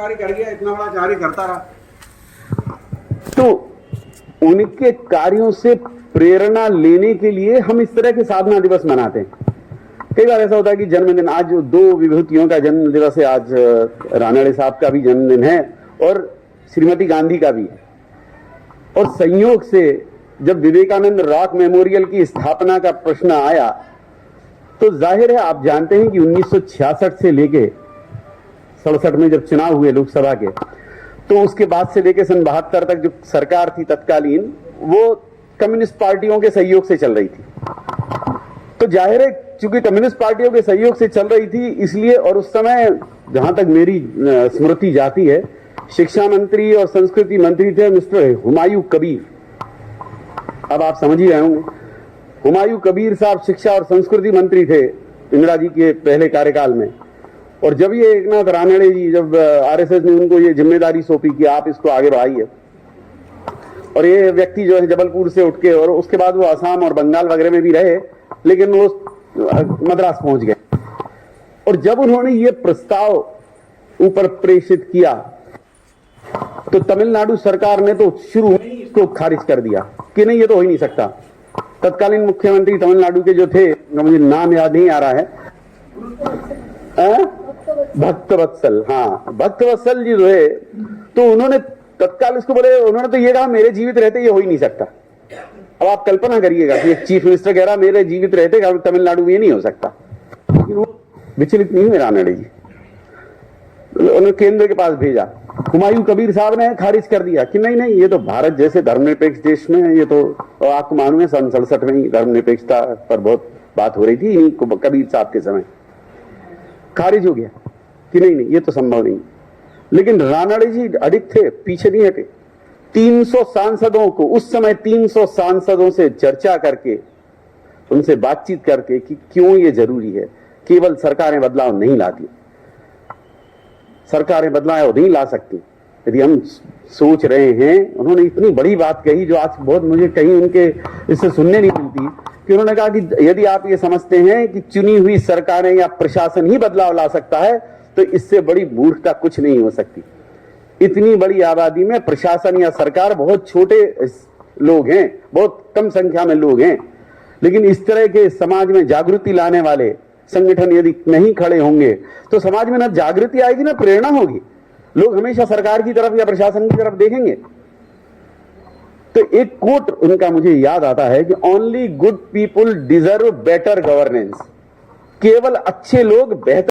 कार्य कर गया, इतना बड़ा कार्य करता रहा। तो उनके कार्यों से प्रेरणा लेने के लिए हम इस तरह के साधना दिवस मनाते हैं। कई बार ऐसा होता है कि जन्मदिन, आज दो विभूतियों का जन्म दिवस है, आज रानड़े साहब का भी जन्मदिन है और श्रीमती गांधी का भी है। और संयोग से जब विवेकानंद रॉक मेमोरियल की स्थापना का प्रश्न आया तो जाहिर है आप जानते हैं कि 1966 से लेके 67 में जब चुनाव हुए लोकसभा के, तो उसके बाद से लेके सन 72 तक जो सरकार थी तत्कालीन, वो कम्युनिस्ट पार्टियों के सहयोग से चल रही थी। तो जाहिर है चूंकि कम्युनिस्ट पार्टियों के सहयोग से चल रही थी इसलिए, और उस समय जहां तक मेरी स्मृति जाती है, शिक्षा मंत्री और संस्कृति मंत्री थे मिस्टर हुमायूं कबीर। अब आप समझ ही रहे होंगे, हुमायूं कबीर साहब शिक्षा और संस्कृति मंत्री थे इंदिरा जी के पहले कार्यकाल में। और जब ये एकनाथ रानड़े जी, जब आरएसएस ने उनको ये जिम्मेदारी सौंपी कि आप इसको आगे बढ़ाइए, और ये व्यक्ति जो है जबलपुर से उठ के, और उसके बाद वो असम और बंगाल वगैरह में भी रहे, लेकिन वो मद्रास पहुंच गए। और जब उन्होंने ये प्रस्ताव ऊपर प्रेषित किया तो तमिलनाडु सरकार ने तो शुरू में ही इसको खारिज कर दिया कि नहीं, ये तो हो ही नहीं सकता। तत्कालीन मुख्यमंत्री तमिलनाडु के जो थे, मुझे नाम याद नहीं आ रहा है, भक्तवत्सल, हाँ भक्तवत्सल जी जो है, तो उन्होंने तत्काल इसको बोले, उन्होंने तो ये कहा मेरे जीवित रहते ये हो ही नहीं सकता। अब आप कल्पना करिएगा कि एक चीफ मिनिस्टर कह रहा मेरे जीवित रहते तमिलनाडु में ये नहीं हो सकता। लेकिन वो विचलित नहीं हुए रानड़े जी, उन्होंने केंद्र के पास भेजा। हुमायूं कबीर साहब ने खारिज कर दिया कि नहीं नहीं, ये तो भारत जैसे धर्मनिरपेक्ष देश में है, ये तो आपको मालूम है सन 67 में ही धर्मनिरपेक्षता पर बहुत बात हो रही थी कबीर साहब के समय, खारिज हो गया कि नहीं नहीं ये तो संभव नहीं। लेकिन रानड़े जी अडिग थे, पीछे नहीं हटे। 300 सांसदों को, उस समय 300 सांसदों से चर्चा करके, उनसे बातचीत करके कि क्यों ये जरूरी है। केवल सरकारें बदलाव नहीं लाती, सरकारें बदलाव नहीं ला सकती। यदि हम सोच रहे हैं, उन्होंने इतनी बड़ी बात कही जो आज बहुत मुझे कहीं उनके इससे सुनने नहीं मिलती, कि उन्होंने कहा कि यदि आप ये समझते हैं कि चुनी हुई सरकारें या प्रशासन ही बदलाव ला सकता है तो इससे बड़ी मूर्खता कुछ नहीं हो सकती। इतनी बड़ी आबादी में प्रशासन या सरकार बहुत छोटे लोग हैं, बहुत कम संख्या में लोग हैं, लेकिन इस तरह के समाज में जागृति लाने वाले संगठन यदि नहीं खड़े होंगे तो समाज में ना जागृति आएगी ना प्रेरणा होगी। लोग हमेशा सरकार की तरफ या प्रशासन की तरफ देखेंगे। तो एक कोट उनका मुझे याद आता है कि only good people deserve better governance, केवल अच्छे लोग बेहतर